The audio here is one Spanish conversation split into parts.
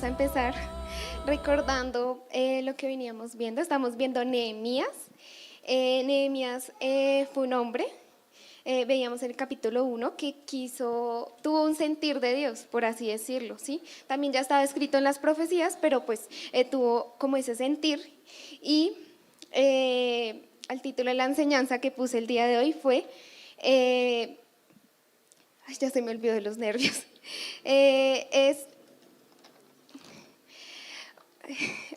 empezar recordando lo que veníamos viendo. Estamos viendo Nehemías. Nehemías fue un hombre, veíamos en el capítulo 1 que tuvo un sentir de Dios, por así decirlo, ¿sí? También ya estaba escrito en las profecías, pero pues tuvo como ese sentir. Y el título de la enseñanza que puse el día de hoy fue, ya se me olvidó de los nervios, es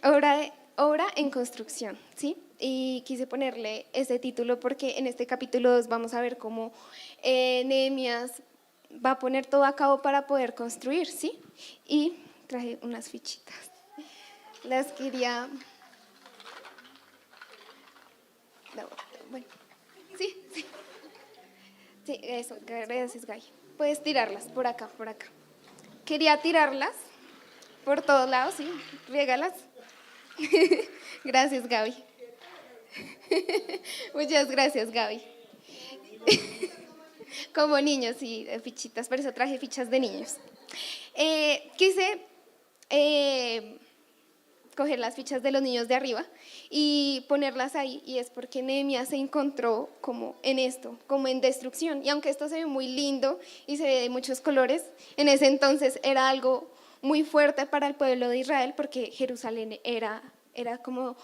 obra en construcción, ¿sí? Y quise ponerle ese título porque en este capítulo 2 vamos a ver cómo Nehemías va a poner todo a cabo para poder construir, ¿sí? Y traje unas fichitas. Las quería... No, bueno, sí. Sí, eso, gracias, Gaby. Puedes tirarlas por acá, por acá. Quería tirarlas por todos lados, sí, riégalas. Gracias, Gaby. Muchas gracias, Gaby. Como niños, sí, fichitas, por eso traje fichas de niños. Quise coger las fichas de los niños de arriba y ponerlas ahí, y es porque Nehemías se encontró como en esto, como en destrucción. Y aunque esto se ve muy lindo y se ve de muchos colores, en ese entonces era algo muy fuerte para el pueblo de Israel, porque Jerusalén era como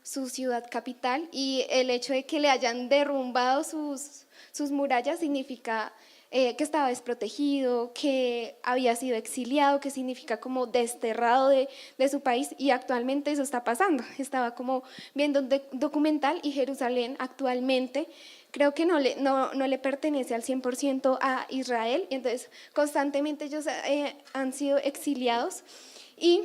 su ciudad capital, y el hecho de que le hayan derrumbado sus murallas significa que estaba desprotegido, que había sido exiliado, que significa como desterrado de su país, y actualmente eso está pasando. Estaba como viendo un documental, y Jerusalén actualmente creo que no le pertenece al 100% a Israel, y entonces constantemente ellos han sido exiliados. Y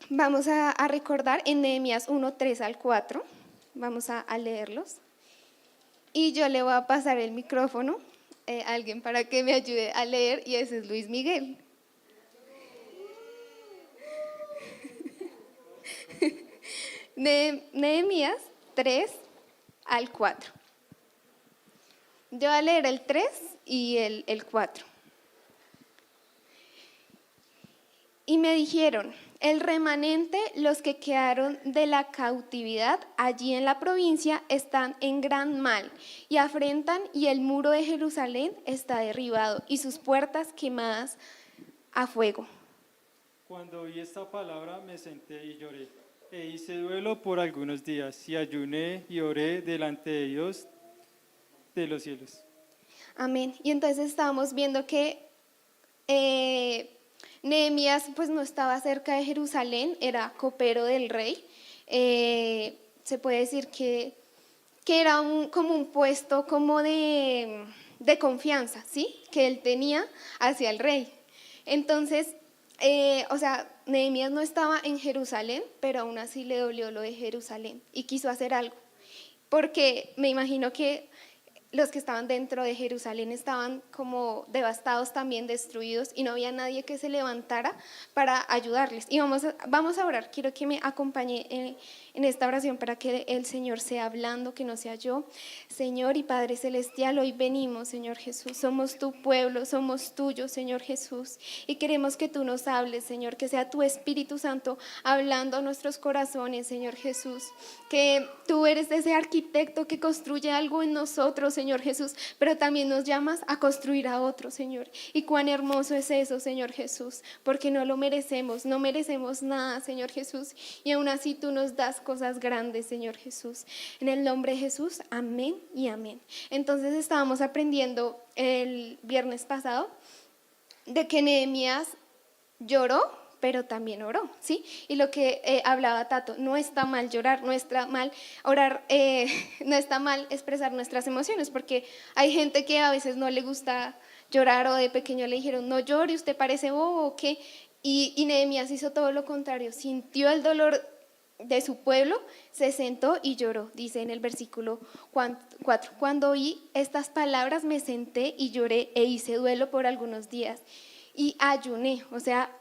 vamos a recordar en Nehemías 1, 3 al 4, vamos a leerlos. Y yo le voy a pasar el micrófono a alguien para que me ayude a leer, y ese es Luis Miguel. Nehemías 3 al 4. Yo voy a leer el 3 y el 4. Y me dijeron: el remanente, los que quedaron de la cautividad allí en la provincia, están en gran mal y afrentan, y el muro de Jerusalén está derribado y sus puertas quemadas a fuego. Cuando oí esta palabra me senté y lloré, e hice duelo por algunos días, y ayuné y oré delante de Dios de los cielos. Amén. Y entonces estábamos viendo que Nehemías pues no estaba cerca de Jerusalén, era copero del rey. Se puede decir que era como un puesto como de confianza, ¿sí? Que él tenía hacia el rey. Entonces, Nehemías no estaba en Jerusalén, pero aún así le dolió lo de Jerusalén y quiso hacer algo, porque me imagino que los que estaban dentro de Jerusalén estaban como devastados, también destruidos, y no había nadie que se levantara para ayudarles. Y vamos a orar. Quiero que me acompañe en esta oración para que el Señor sea hablando, que no sea yo. Señor y Padre Celestial, hoy venimos, Señor Jesús, somos tu pueblo, somos tuyos, Señor Jesús, y queremos que tú nos hables, Señor, que sea tu Espíritu Santo hablando a nuestros corazones, Señor Jesús, que tú eres ese arquitecto que construye algo en nosotros, Señor Jesús, pero también nos llamas a construir a otro, Señor. Y cuán hermoso es eso, Señor Jesús, porque no lo merecemos, no merecemos nada, Señor Jesús, y aún así tú nos das cosas grandes, Señor Jesús. En el nombre de Jesús, amén y amén. Entonces estábamos aprendiendo el viernes pasado de que Nehemías lloró, pero también oró, ¿sí? Y lo que hablaba Tato, no está mal llorar, no está mal orar, no está mal expresar nuestras emociones, porque hay gente que a veces no le gusta llorar, o de pequeño le dijeron: no llore, usted parece bobo, ¿o qué? Y Nehemías hizo todo lo contrario, sintió el dolor de su pueblo, se sentó y lloró. Dice en el versículo 4: cuando oí estas palabras me senté y lloré, e hice duelo por algunos días y ayuné. O sea,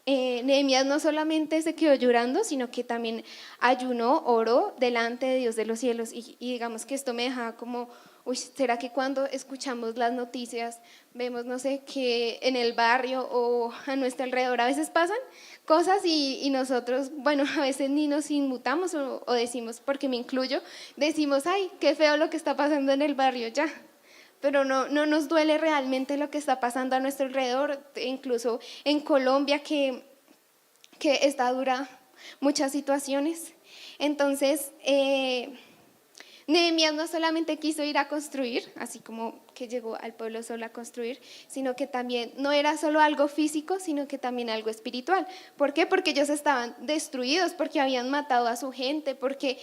Nehemías no solamente se quedó llorando, sino que también ayunó, oró delante de Dios de los cielos. Y digamos que esto me dejaba como uy, ¿será que cuando escuchamos las noticias vemos, no sé, que en el barrio o a nuestro alrededor a veces pasan cosas y nosotros, bueno, a veces ni nos inmutamos o decimos, porque me incluyo, decimos, ay, qué feo lo que está pasando en el barrio ya, pero no nos duele realmente lo que está pasando a nuestro alrededor, incluso en Colombia que está dura muchas situaciones. Entonces, Nehemías no solamente quiso ir a construir, así como que llegó al pueblo solo a construir, sino que también no era solo algo físico, sino que también algo espiritual. ¿Por qué? Porque ellos estaban destruidos, porque habían matado a su gente, porque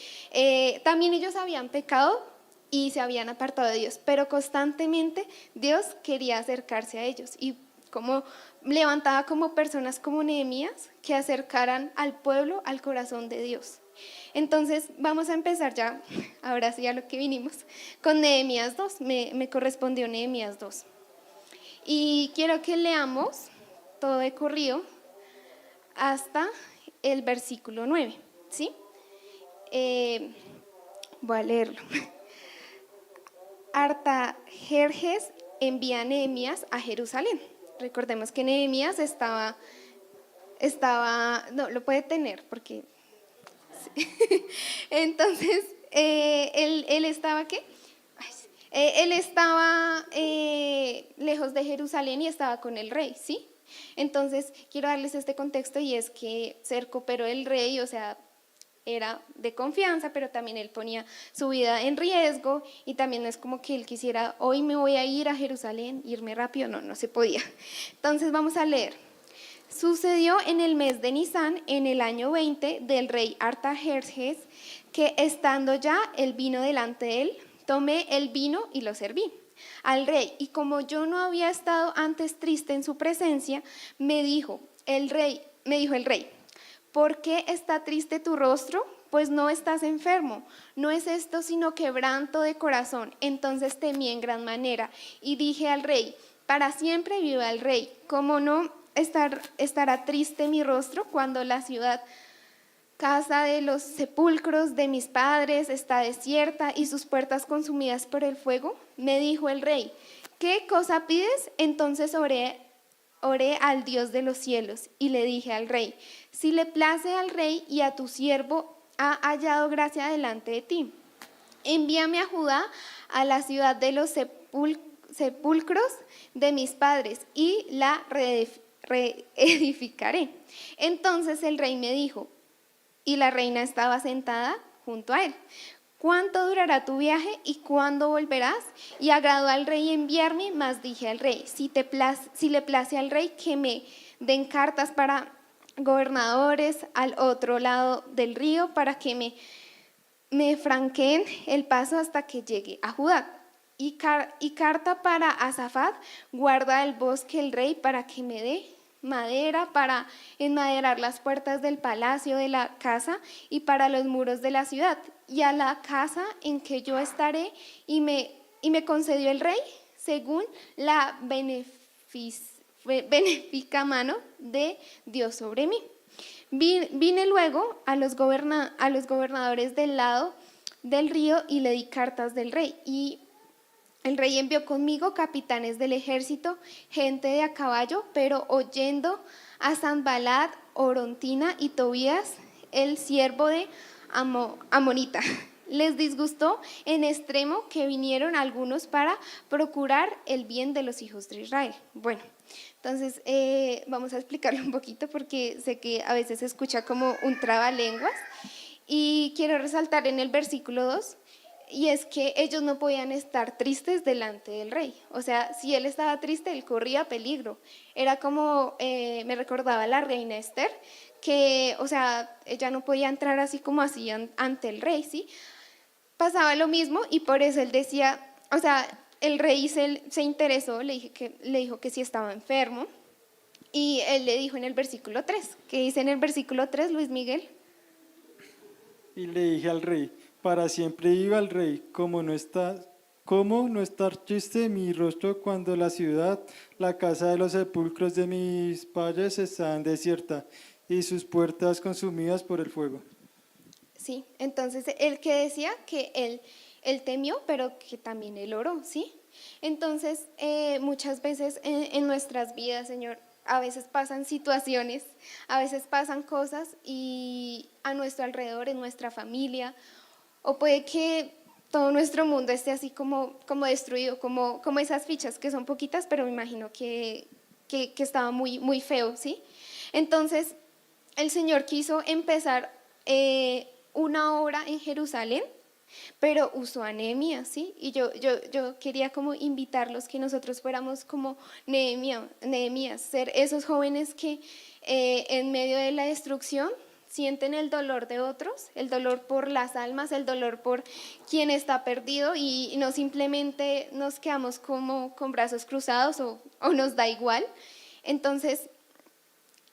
también ellos habían pecado y se habían apartado de Dios, pero constantemente Dios quería acercarse a ellos y como levantaba como personas como Nehemías que acercaran al pueblo al corazón de Dios. Entonces vamos a empezar ya, ahora sí a lo que vinimos, con Nehemías 2, me correspondió Nehemías 2. Y quiero que leamos todo de corrido hasta el versículo 9, ¿sí? Voy a leerlo. Artajerjes envía a Nehemías a Jerusalén. Recordemos que Nehemías estaba, no, lo puede tener porque... Entonces, él estaba, ¿qué? Él estaba lejos de Jerusalén y estaba con el rey, ¿sí? Entonces, quiero darles este contexto y es que ser copero del rey, o sea, era de confianza, pero también él ponía su vida en riesgo y también no es como que él quisiera, hoy me voy a ir a Jerusalén, irme rápido, no se podía. Entonces vamos a leer. Sucedió en el mes de Nisán, en el año 20 del rey Artajerjes, que estando ya el vino delante de él, tomé el vino y lo serví al rey. Y como yo no había estado antes triste en su presencia, me dijo el rey, ¿por qué está triste tu rostro? Pues no estás enfermo, no es esto sino quebranto de corazón. Entonces temí en gran manera y dije al rey, para siempre viva el rey, ¿cómo no estará triste mi rostro cuando la ciudad, casa de los sepulcros de mis padres, está desierta y sus puertas consumidas por el fuego? Me dijo el rey, ¿qué cosa pides? Entonces oré al Dios de los cielos y le dije al rey, si le place al rey y a tu siervo ha hallado gracia delante de ti, envíame a Judá, a la ciudad de los sepulcros de mis padres y la reedificaré. Entonces el rey me dijo, y la reina estaba sentada junto a él, ¿cuánto durará tu viaje y cuándo volverás? Y agradó al rey enviarme, mas dije al rey, si le place al rey que me den cartas para gobernadores al otro lado del río para que me franqueen el paso hasta que llegue a Judá. Y carta para Azafat, guarda el bosque el rey para que me dé madera para enmaderar las puertas del palacio de la casa y para los muros de la ciudad, y a la casa en que yo estaré, y me concedió el rey según la benéfica mano de Dios sobre mí. Vine luego a los gobernadores del lado del río y le di cartas del rey, y el rey envió conmigo capitanes del ejército, gente de a caballo, pero oyendo a Sanballat, Orontina y Tobías, el siervo de Amonita, les disgustó en extremo que vinieron algunos para procurar el bien de los hijos de Israel. Bueno, entonces vamos a explicarlo un poquito porque sé que a veces se escucha como un trabalenguas y quiero resaltar en el versículo 2. Y es que ellos no podían estar tristes delante del rey. O sea, si él estaba triste, él corría peligro. Era como, me recordaba la reina Esther, que, o sea, ella no podía entrar así como así ante el rey, ¿sí? Pasaba lo mismo y por eso él decía, o sea, el rey se interesó, le dijo que sí estaba enfermo. Y él le dijo en el versículo 3, ¿qué dice en el versículo 3, Luis Miguel? Y le dije al rey, para siempre viva el rey, ¿cómo no estar triste mi rostro cuando la ciudad, la casa de los sepulcros de mis padres están desierta y sus puertas consumidas por el fuego? Sí, entonces él que decía que él temió, pero que también él oró, ¿sí? Entonces, muchas veces en nuestras vidas, Señor, a veces pasan situaciones, a veces pasan cosas y a nuestro alrededor, en nuestra familia, o puede que todo nuestro mundo esté así como destruido, como esas fichas que son poquitas, pero me imagino que estaba muy, muy feo, ¿sí? Entonces, el Señor quiso empezar una obra en Jerusalén, pero usó a Nehemías, ¿sí? Y yo quería como invitarlos que nosotros fuéramos como Nehemías, ser esos jóvenes que en medio de la destrucción sienten el dolor de otros, el dolor por las almas, el dolor por quien está perdido y no simplemente nos quedamos como con brazos cruzados o nos da igual. Entonces,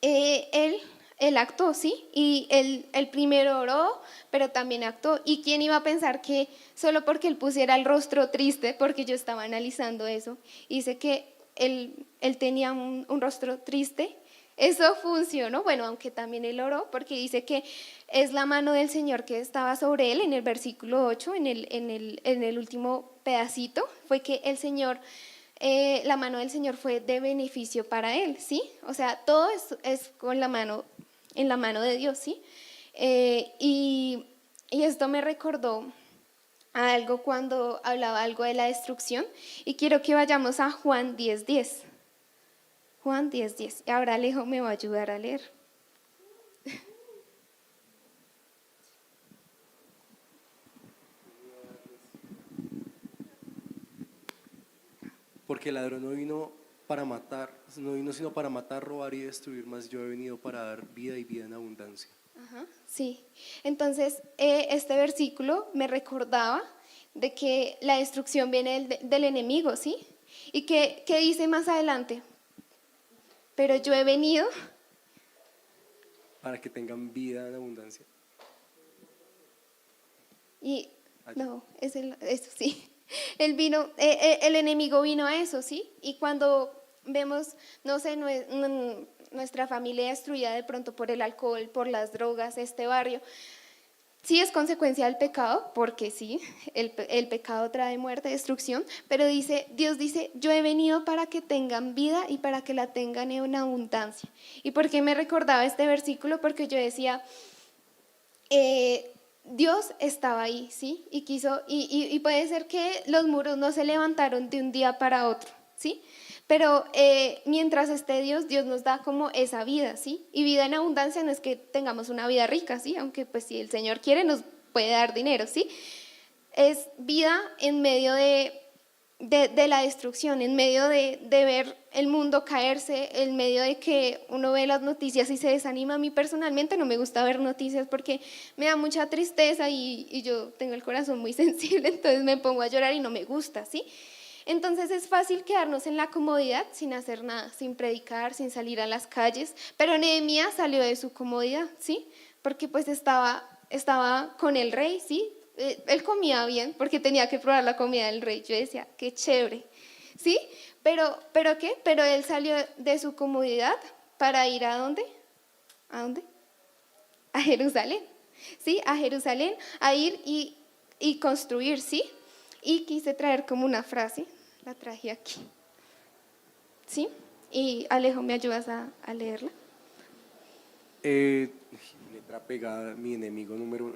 él actuó, ¿sí? Y él primero oró, pero también actuó. ¿Y quién iba a pensar que solo porque él pusiera el rostro triste, porque yo estaba analizando eso, dice que él tenía un rostro triste? Eso funcionó, bueno, aunque también él oró, porque dice que es la mano del Señor que estaba sobre él en el versículo 8, en el último pedacito, fue que el Señor, la mano del Señor fue de beneficio para él, ¿sí? O sea, todo es con la mano, en la mano de Dios, ¿sí? Y esto me recordó a algo cuando hablaba algo de la destrucción, y quiero que vayamos a Juan 10:10. Juan 10:10. Ahora Alejo me va a ayudar a leer. Porque el ladrón no vino para matar, no vino sino para matar, robar y destruir, mas yo he venido para dar vida y vida en abundancia. Ajá, sí, entonces este versículo me recordaba de que la destrucción viene del enemigo, ¿sí? ¿Y qué dice más adelante? Pero yo he venido. Para que tengan vida en abundancia. Y no, eso sí. El enemigo vino a eso, ¿sí? Y cuando vemos, no sé, nuestra familia destruida de pronto por el alcohol, por las drogas, este barrio, sí es consecuencia del pecado, porque sí, el pecado trae muerte, destrucción, pero Dios dice, yo he venido para que tengan vida y para que la tengan en abundancia. ¿Y por qué me recordaba este versículo? Porque yo decía, Dios estaba ahí, ¿sí? Y quiso, y puede ser que los muros no se levantaron de un día para otro, ¿sí? Pero mientras esté Dios, Dios nos da como esa vida, ¿sí? Y vida en abundancia no es que tengamos una vida rica, ¿sí? Aunque pues si el Señor quiere nos puede dar dinero, ¿sí? Es vida en medio de la destrucción, en medio de ver el mundo caerse, en medio de que uno ve las noticias y se desanima. A mí personalmente no me gusta ver noticias porque me da mucha tristeza y yo tengo el corazón muy sensible, entonces me pongo a llorar y no me gusta, ¿sí? Entonces es fácil quedarnos en la comodidad sin hacer nada, sin predicar, sin salir a las calles, pero Nehemías salió de su comodidad, ¿sí? Porque pues estaba con el rey, ¿sí? Él comía bien porque tenía que probar la comida del rey. Yo decía, qué chévere, ¿sí? Pero ¿qué? Pero él salió de su comodidad para ir ¿a dónde? ¿A dónde? A Jerusalén, ¿sí? A Jerusalén, a ir y construir, ¿sí? Y quise traer como una frase, la traje aquí, ¿sí? Y Alejo, ¿me ayudas a leerla? Letra pegada, mi enemigo número uno.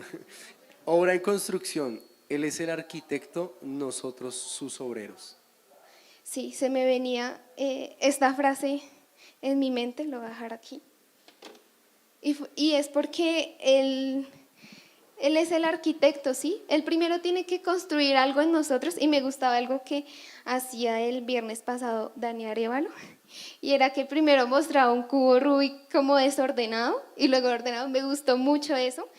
Obra en construcción, él es el arquitecto, nosotros sus obreros. Sí, se me venía esta frase en mi mente, lo voy a dejar aquí. Y es porque él es el arquitecto, ¿sí? Él primero tiene que construir algo en nosotros, y me gustaba algo que hacía el viernes pasado Dani Arevalo, y era que primero mostraba un cubo Rubik como desordenado y luego ordenado. Me gustó mucho eso.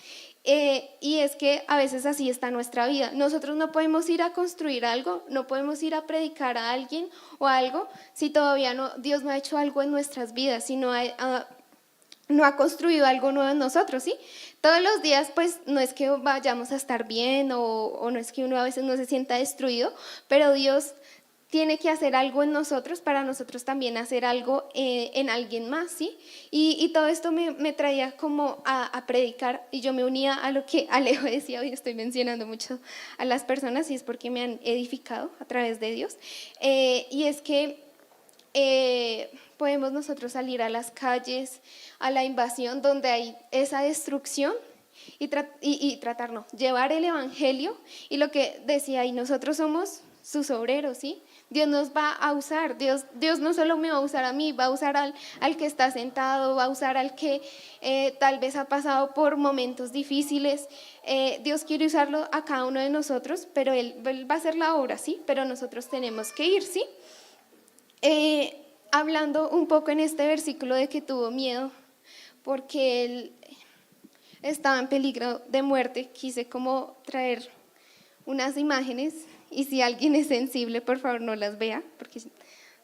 Y es que a veces así está nuestra vida. Nosotros no podemos ir a construir algo, no podemos ir a predicar a alguien o algo si todavía Dios no ha hecho algo en nuestras vidas, si no ha construido algo nuevo en nosotros, ¿sí? Todos los días, pues, no es que vayamos a estar bien o no es que uno a veces no se sienta destruido, pero Dios tiene que hacer algo en nosotros para nosotros también hacer algo en alguien más, ¿sí? Y todo esto me traía como a predicar, y yo me unía a lo que Alejo decía. Hoy estoy mencionando mucho a las personas y es porque me han edificado a través de Dios. Y es que podemos nosotros salir a las calles, a la invasión donde hay esa destrucción llevar el evangelio, y lo que decía, y nosotros somos sus obreros, ¿sí? Dios nos va a usar, Dios no solo me va a usar a mí, va a usar al que está sentado, va a usar al que tal vez ha pasado por momentos difíciles. Dios quiere usarlo a cada uno de nosotros, pero Él va a hacer la obra, ¿sí? Pero nosotros tenemos que ir, ¿sí? Hablando un poco en este versículo de que tuvo miedo porque él estaba en peligro de muerte, quise como traer unas imágenes, y si alguien es sensible, por favor no las vea, porque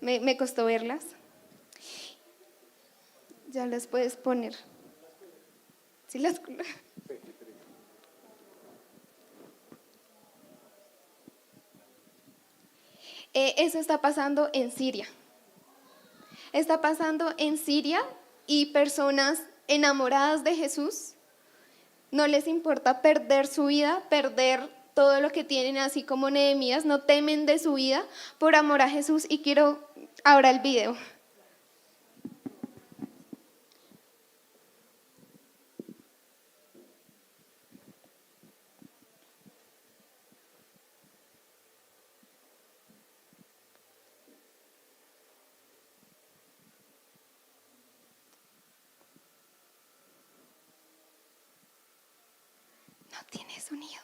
me costó verlas. Ya las puedes poner. ¿Sí las? Eso está pasando en Siria. Está pasando en Siria, y personas enamoradas de Jesús no les importa perder su vida, perder todo lo que tienen, así como Nehemías, no temen de su vida por amor a Jesús. Y quiero ahora el video. No tiene sonido.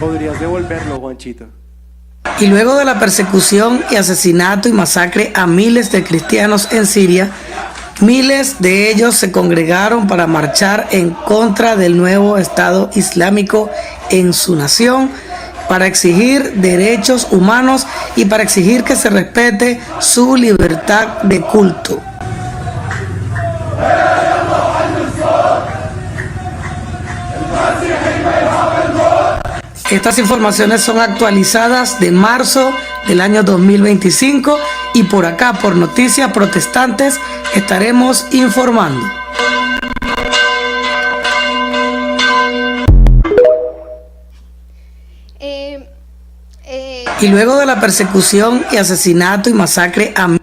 Podrías devolverlo, Juanchito. Y luego de la persecución y asesinato y masacre a miles de cristianos en Siria, miles de ellos se congregaron para marchar en contra del nuevo Estado Islámico en su nación, para exigir derechos humanos y para exigir que se respete su libertad de culto. Estas informaciones son actualizadas de marzo del año 2025, y por acá, por Noticias Protestantes, estaremos informando. Y luego de la persecución y asesinato y masacre a...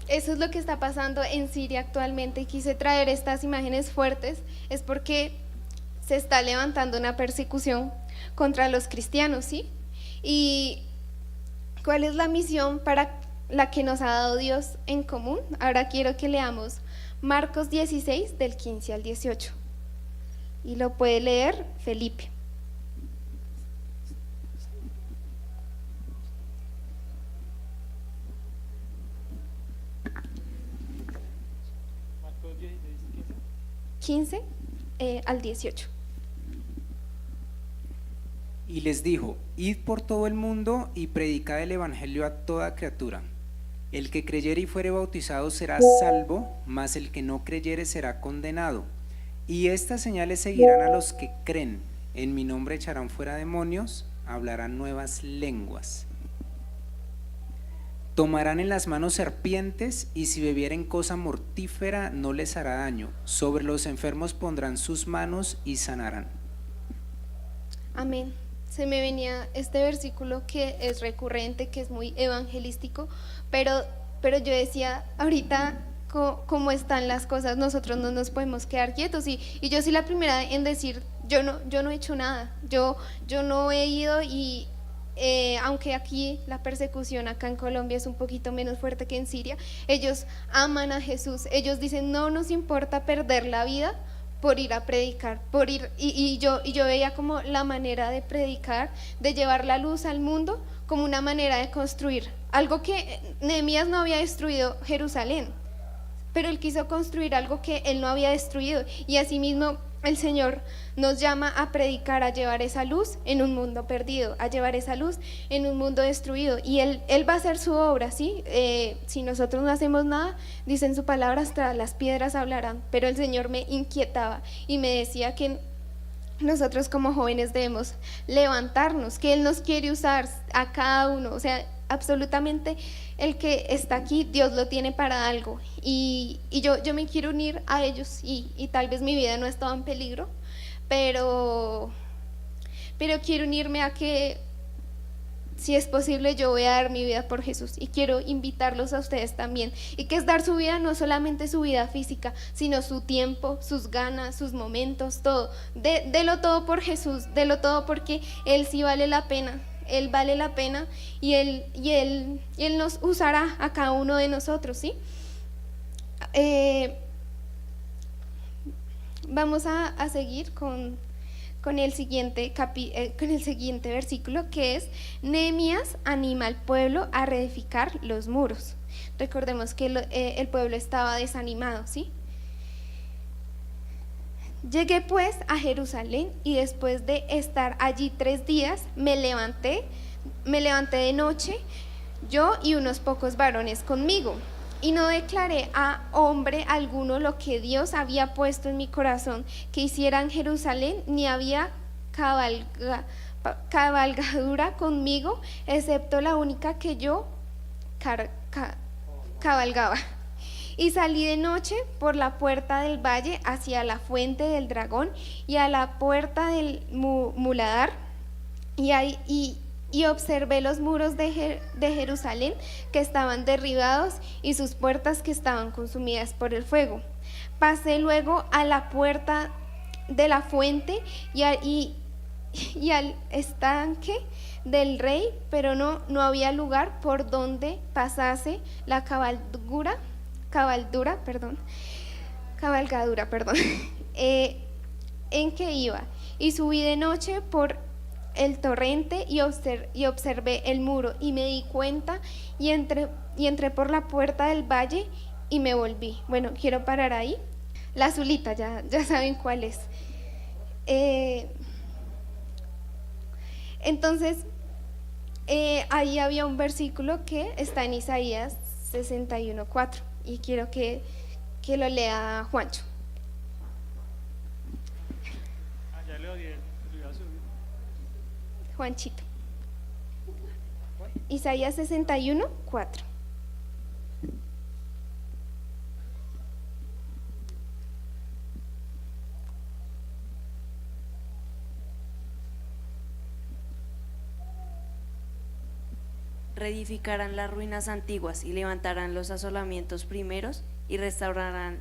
Eso es lo que está pasando en Siria actualmente. Quise traer estas imágenes fuertes, es porque se está levantando una persecución contra los cristianos, ¿sí? ¿Y cuál es la misión para la que nos ha dado Dios en común? Ahora quiero que leamos Marcos 16, del 15 al 18. Y lo puede leer Felipe. Marcos 16, 15 al 18. Y les dijo: id por todo el mundo y predicad el evangelio a toda criatura. El que creyere y fuere bautizado será salvo, mas el que no creyere será condenado. Y estas señales seguirán a los que creen: en mi nombre echarán fuera demonios, hablarán nuevas lenguas, tomarán en las manos serpientes, y si bebieren cosa mortífera no les hará daño. Sobre los enfermos pondrán sus manos y sanarán. Amén. Se me venía este versículo que es recurrente, que es muy evangelístico, pero yo decía, ahorita cómo están las cosas, nosotros no nos podemos quedar quietos, y yo soy la primera en decir, yo no he hecho nada, yo no he ido, y aunque aquí la persecución acá en Colombia es un poquito menos fuerte que en Siria, ellos aman a Jesús, ellos dicen, no nos importa perder la vida por ir a predicar, y yo veía como la manera de predicar, de llevar la luz al mundo, como una manera de construir algo que Nehemías no había destruido, Jerusalén, pero él quiso construir algo que él no había destruido, y asimismo el Señor nos llama a predicar, a llevar esa luz en un mundo perdido, a llevar esa luz en un mundo destruido. Y Él va a hacer su obra, ¿sí? Si nosotros no hacemos nada, dice en su palabra, hasta las piedras hablarán. Pero el Señor me inquietaba y me decía que nosotros como jóvenes debemos levantarnos, que Él nos quiere usar a cada uno, o sea, absolutamente el que está aquí, Dios lo tiene para algo. Y yo me quiero unir a ellos y tal vez mi vida no ha estado en peligro, pero quiero unirme a que, si es posible, yo voy a dar mi vida por Jesús y quiero invitarlos a ustedes también. Y que es dar su vida, no solamente su vida física, sino su tiempo, sus ganas, sus momentos, todo. Delo todo por Jesús, delo todo porque Él sí vale la pena. Él vale la pena y Él nos usará a cada uno de nosotros, ¿sí? Vamos a seguir con el siguiente versículo, que es: Nehemías anima al pueblo a reedificar los muros. Recordemos que el pueblo estaba desanimado, ¿sí? Llegué pues a Jerusalén y después de estar allí 3 días me levanté de noche, yo y unos pocos varones conmigo, y no declaré a hombre alguno lo que Dios había puesto en mi corazón que hiciera en Jerusalén, ni había cabalgadura conmigo, excepto la única que yo cabalgaba. Y salí de noche por la puerta del valle hacia la fuente del dragón y a la puerta del muladar, y observé los muros de Jerusalén que estaban derribados y sus puertas que estaban consumidas por el fuego. Pasé luego a la puerta de la fuente y al estanque del rey, pero no había lugar por donde pasase la cabalgadura, en que iba, y subí de noche por el torrente y observé el muro y me di cuenta y entré por la puerta del valle y me volví. Bueno, quiero parar ahí. La azulita, ya saben cuál es. Entonces, ahí había un versículo que está en Isaías 61:4 y quiero que lo lea Juancho. Ya le oí, lo iba a subir. Juanchito. Isaías 61:4. Reedificarán las ruinas antiguas y levantarán los asolamientos primeros y restaurarán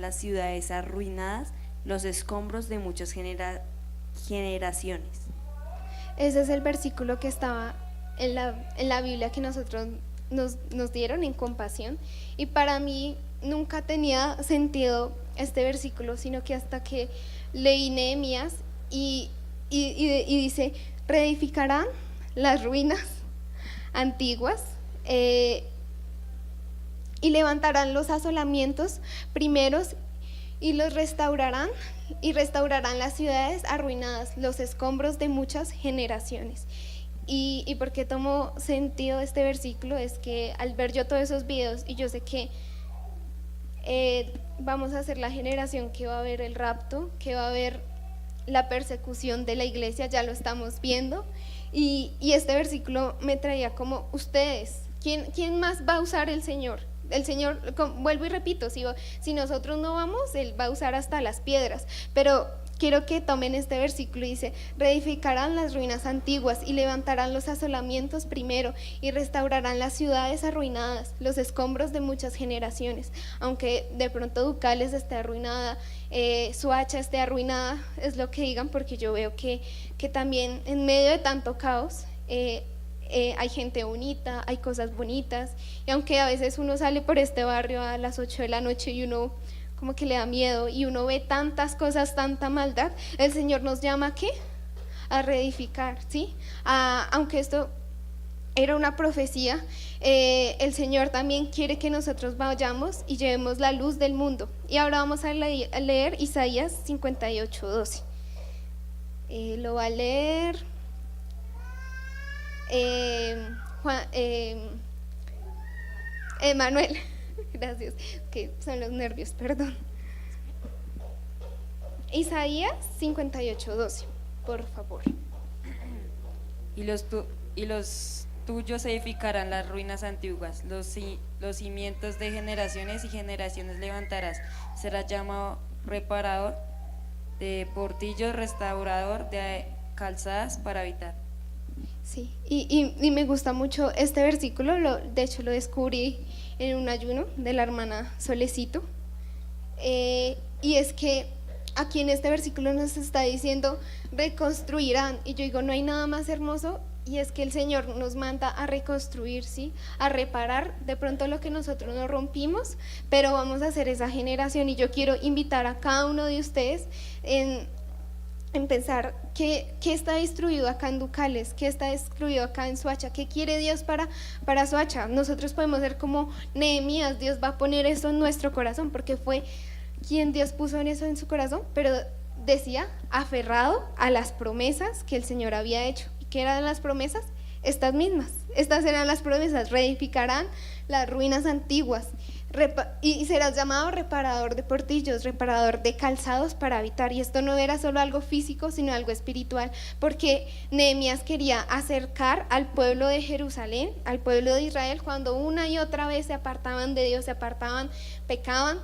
las ciudades arruinadas, los escombros de muchas generaciones. Ese es el versículo que estaba en la Biblia que nosotros nos dieron en compasión, y para mí nunca tenía sentido este versículo, sino que hasta que leí Nehemías y dice: reedificarán las ruinas antiguas y levantarán los asolamientos primeros y los restaurarán las ciudades arruinadas, los escombros de muchas generaciones. Y por qué tomó sentido este versículo es que al ver yo todos esos videos, y yo sé que vamos a ser la generación que va a ver el rapto, que va a ver la persecución de la iglesia, ya lo estamos viendo, y este versículo me traía como: ustedes, ¿quién más va a usar el Señor? El Señor, vuelvo y repito, si nosotros no vamos, Él va a usar hasta las piedras, pero quiero que tomen este versículo y dice: reedificarán las ruinas antiguas y levantarán los asolamientos primero y restaurarán las ciudades arruinadas, los escombros de muchas generaciones. Aunque de pronto Ducales esté arruinada, Suacha esté arruinada, es lo que digan, porque yo veo que también en medio de tanto caos hay gente bonita, hay cosas bonitas, y aunque a veces uno sale por este barrio a las 8 de la noche y uno como que le da miedo y uno ve tantas cosas, tanta maldad, el Señor nos llama ¿a qué? A reedificar, ¿sí? Aunque esto era una profecía. El Señor también quiere que nosotros vayamos y llevemos la luz del mundo. Y ahora vamos a leer Isaías 58:12. Lo va a leer Manuel. Gracias, que son los nervios, perdón. Isaías 58:12, por favor. Y los tuyos edificarán las ruinas antiguas, los cimientos de generaciones y generaciones levantarás. Serás llamado reparador de portillos, restaurador de calzadas para habitar. Sí, y me gusta mucho este versículo, de hecho lo descubrí en un ayuno de la hermana Solecito, y es que aquí en este versículo nos está diciendo reconstruirán, y yo digo, no hay nada más hermoso, y es que el Señor nos manda a reconstruir, ¿sí? A reparar de pronto lo que nosotros no rompimos, pero vamos a hacer esa generación, y yo quiero invitar a cada uno de ustedes en pensar qué está destruido acá en Ducales, qué está destruido acá en Soacha, qué quiere Dios para Soacha. Nosotros podemos ser como Nehemías, Dios va a poner eso en nuestro corazón, porque fue quien Dios puso en eso en su corazón, pero decía, aferrado a las promesas que el Señor había hecho. ¿Y qué eran las promesas? Estas mismas, estas eran las promesas: reedificarán las ruinas antiguas, y serás llamado reparador de portillos, reparador de calzados para habitar. Y esto no era solo algo físico, sino algo espiritual, porque Nehemías quería acercar al pueblo de Jerusalén, al pueblo de Israel, cuando una y otra vez se apartaban de Dios, se apartaban, pecaban.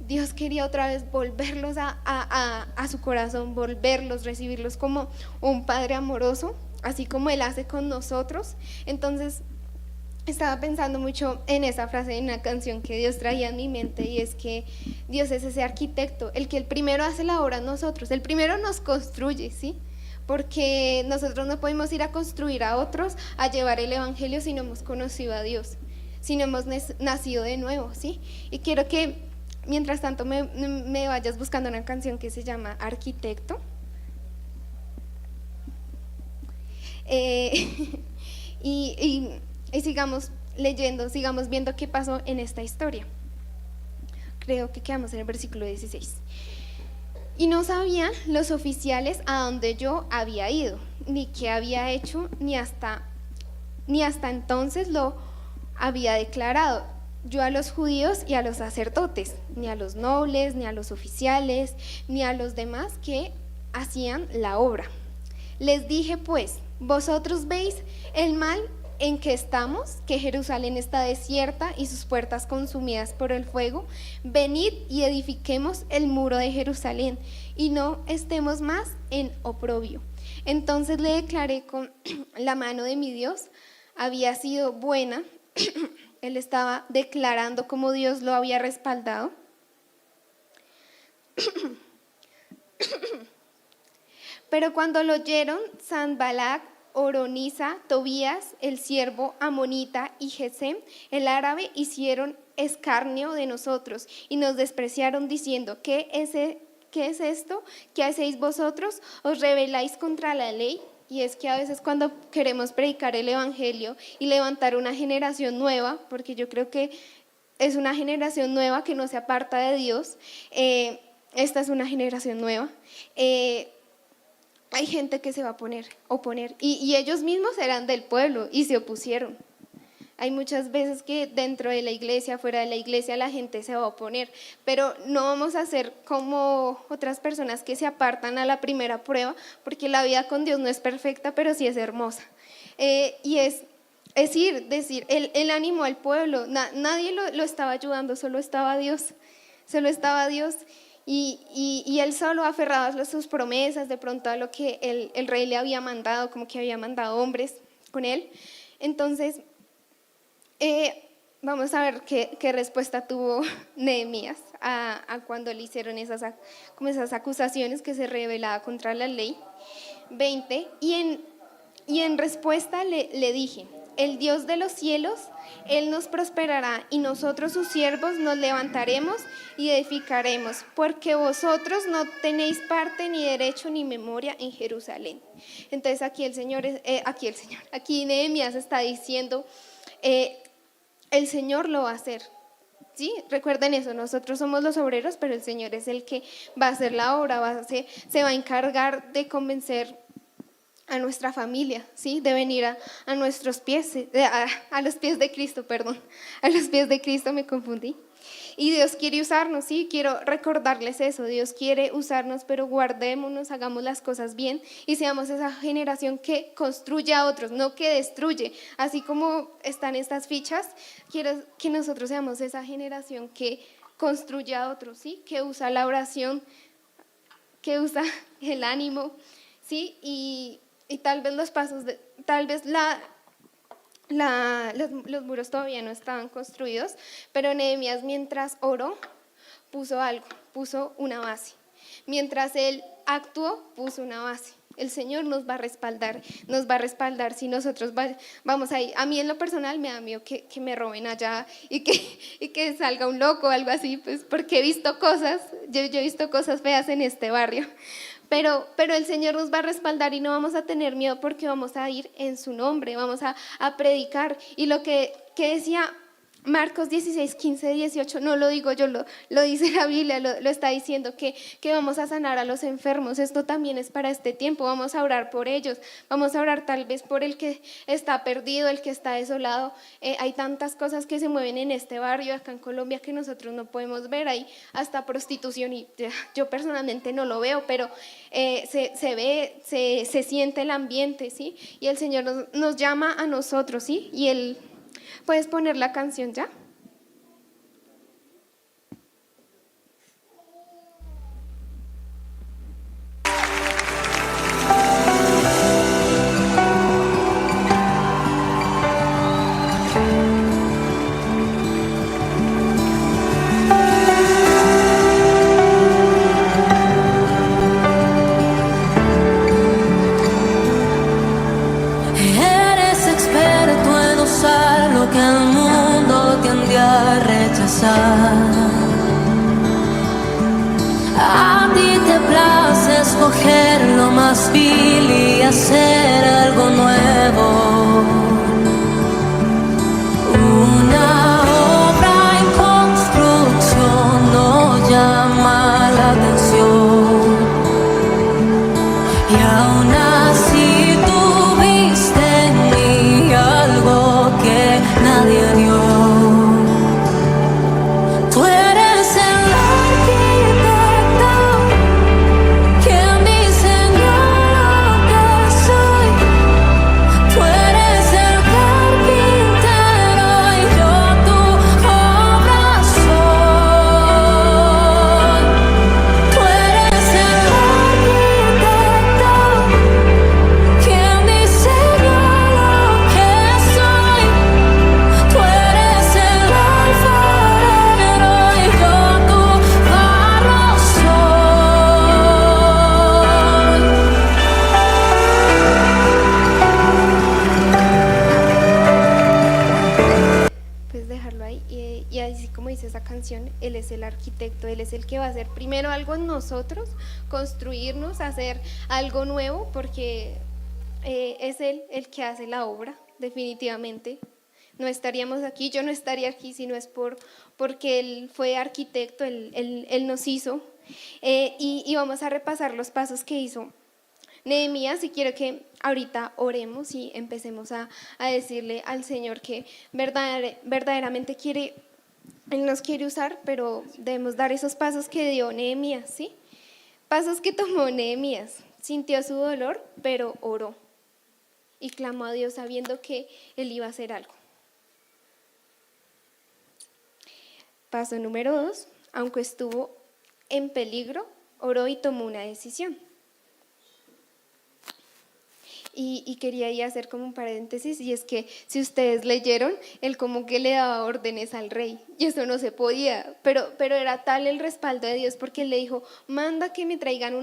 Dios quería otra vez volverlos a su corazón, volverlos, recibirlos como un Padre amoroso, así como Él hace con nosotros. Entonces estaba pensando mucho en esa frase, en una canción que Dios traía en mi mente, y es que Dios es ese arquitecto, el que el primero hace la obra en nosotros, el primero nos construye, ¿sí? Porque nosotros no podemos ir a construir a otros, a llevar el evangelio si no hemos conocido a Dios, si no hemos nacido de nuevo, ¿sí? Y quiero que mientras tanto me vayas buscando una canción que se llama Arquitecto. Y sigamos leyendo, sigamos viendo qué pasó en esta historia. Creo que quedamos en el versículo 16. Y no sabían los oficiales a dónde yo había ido, ni qué había hecho, ni hasta entonces lo había declarado yo a los judíos y a los sacerdotes, ni a los nobles, ni a los oficiales, ni a los demás que hacían la obra. Les dije pues, vosotros veis el mal en que estamos, que Jerusalén está desierta y sus puertas consumidas por el fuego. Venid y edifiquemos el muro de Jerusalén y no estemos más en oprobio. Entonces le declaré con la mano de mi Dios había sido buena. Él estaba declarando cómo Dios lo había respaldado. Pero cuando lo oyeron Sanbalat, Oroniza, Tobías, el siervo amonita, y Gesem, el árabe, hicieron escarnio de nosotros y nos despreciaron diciendo, ¿qué es esto? ¿Qué hacéis vosotros? ¿Os rebeláis contra la ley? Y es que a veces cuando queremos predicar el evangelio y levantar una generación nueva, porque yo creo que es una generación nueva que no se aparta de Dios, esta es una generación nueva, hay gente que se va a oponer, y ellos mismos eran del pueblo y se opusieron. Hay muchas veces que dentro de la iglesia, fuera de la iglesia, la gente se va a oponer, pero no vamos a ser como otras personas que se apartan a la primera prueba, porque la vida con Dios no es perfecta, pero sí es hermosa. Y es decir, él animó al pueblo, nadie lo estaba ayudando, solo estaba Dios, y él solo aferrado a sus promesas, de pronto a lo que el rey le había mandado, como que había mandado hombres con él. Entonces, vamos a ver qué respuesta tuvo Nehemías a cuando le hicieron esas acusaciones que se rebelaba contra la ley. 20, y en respuesta le dije, el Dios de los cielos, Él nos prosperará y nosotros sus siervos nos levantaremos y edificaremos, porque vosotros no tenéis parte ni derecho ni memoria en Jerusalén. Entonces aquí Nehemías está diciendo, el Señor lo va a hacer. ¿Sí? Recuerden eso, nosotros somos los obreros, pero el Señor es el que va a hacer la obra, se va a encargar de convencer a nuestra familia, ¿sí? De venir a nuestros pies, a los pies de Cristo, perdón, a los pies de Cristo, me confundí. Y Dios quiere usarnos, ¿sí? Quiero recordarles eso, Dios quiere usarnos, pero guardémonos, hagamos las cosas bien y seamos esa generación que construye a otros, no que destruye. Así como están estas fichas, quiero que nosotros seamos esa generación que construye a otros, ¿sí? Que usa la oración, que usa el ánimo, ¿sí? Y tal vez los pasos, tal vez los muros todavía no estaban construidos, pero Nehemías mientras oró puso una base. Mientras él actuó, puso una base. El Señor nos va a respaldar si nosotros vamos ahí. A mí en lo personal me da miedo que me roben allá y que salga un loco o algo así, pues porque he visto cosas, yo he visto cosas feas en este barrio. Pero el Señor nos va a respaldar y no vamos a tener miedo porque vamos a ir en su nombre, vamos a predicar. Y lo que decía Marcos 16, 15, 18, no lo digo yo, lo dice la Biblia, lo está diciendo, que vamos a sanar a los enfermos. Esto también es para este tiempo, vamos a orar por ellos, vamos a orar tal vez por el que está perdido, el que está desolado. Hay tantas cosas que se mueven en este barrio, acá en Colombia, que nosotros no podemos ver, hay hasta prostitución y yo personalmente no lo veo, pero se ve, se siente el ambiente, ¿sí? Y el Señor nos llama a nosotros, ¿sí? Y Él... ¿Puedes poner la canción ya? Eres experto en usar lo que el mundo tiende a rechazar. A ti te place escoger lo más vil y hacer algo nuevo. Una obra en construcción no llama la atención. Y aún así tuviste en mí algo que nadie dio. Tú eres el arquitecto quien diseñó lo que soy. Tú eres el carpintero y yo tu obra soy. Tú eres el arquitecto quien diseñó lo que soy. Tú eres el alfarero y yo tu barro soy. Puedes dejarlo ahí y así como dice esa canción, Él es el arquitecto, Él es el que va a hacer primero algo en nosotros, construirnos, hacer algo nuevo, porque es Él el que hace la obra, definitivamente. No estaríamos aquí, yo no estaría aquí si no es porque Él fue arquitecto, Él nos hizo. Y vamos a repasar los pasos que hizo Nehemías, y quiero que ahorita oremos y empecemos a decirle al Señor que verdaderamente Él nos quiere usar, pero debemos dar esos pasos que dio Nehemías, ¿sí? Pasos que tomó Nehemías. Sintió su dolor, pero oró y clamó a Dios sabiendo que Él iba a hacer algo. Paso número 2, aunque estuvo en peligro, oró y tomó una decisión. Y quería ahí hacer como un paréntesis, y es que si ustedes leyeron, él como que le daba órdenes al rey, y eso no se podía, pero era tal el respaldo de Dios, porque él le dijo, manda que me traigan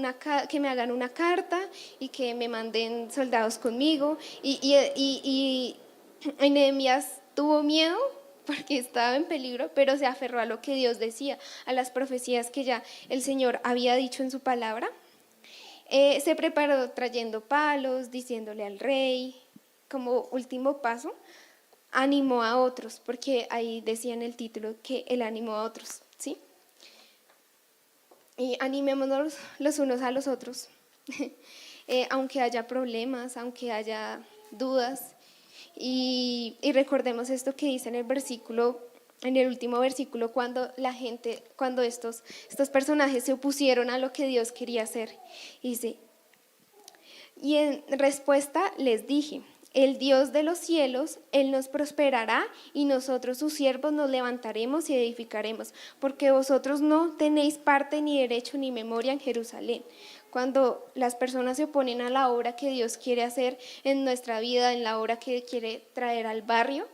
que me hagan una carta y que me manden soldados conmigo, y Y Nehemías tuvo miedo porque estaba en peligro, pero se aferró a lo que Dios decía, a las profecías que ya el Señor había dicho en su palabra. Se preparó trayendo palos, diciéndole al rey, como último paso, animó a otros, porque ahí decía en el título que él animó a otros, ¿sí? Y animémonos los unos a los otros, aunque haya problemas, aunque haya dudas, y recordemos esto que dice en el versículo, en el último versículo, cuando estos personajes se opusieron a lo que Dios quería hacer. Dice, y en respuesta les dije, el Dios de los cielos, Él nos prosperará y nosotros sus siervos nos levantaremos y edificaremos, porque vosotros no tenéis parte ni derecho ni memoria en Jerusalén. Cuando las personas se oponen a la obra que Dios quiere hacer en nuestra vida, en la obra que quiere traer al barrio,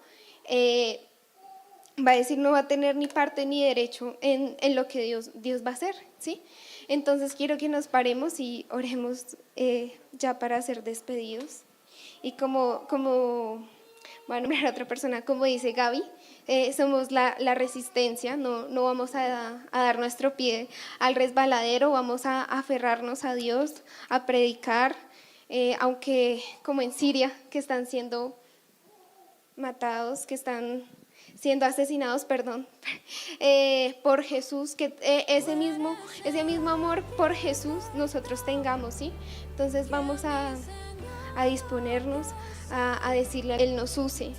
va a decir no va a tener ni parte ni derecho en lo que Dios va a hacer, ¿sí? Entonces quiero que nos paremos y oremos ya para ser despedidos. Y como voy a nombrar a otra persona, como dice Gaby, somos la resistencia, no vamos a dar nuestro pie al resbaladero, vamos a aferrarnos a Dios, a predicar, aunque como en Siria, que están siendo matados, que están siendo asesinados, por Jesús, que ese mismo amor por Jesús nosotros tengamos, ¿sí? Entonces vamos a disponernos a decirle a Él nos use,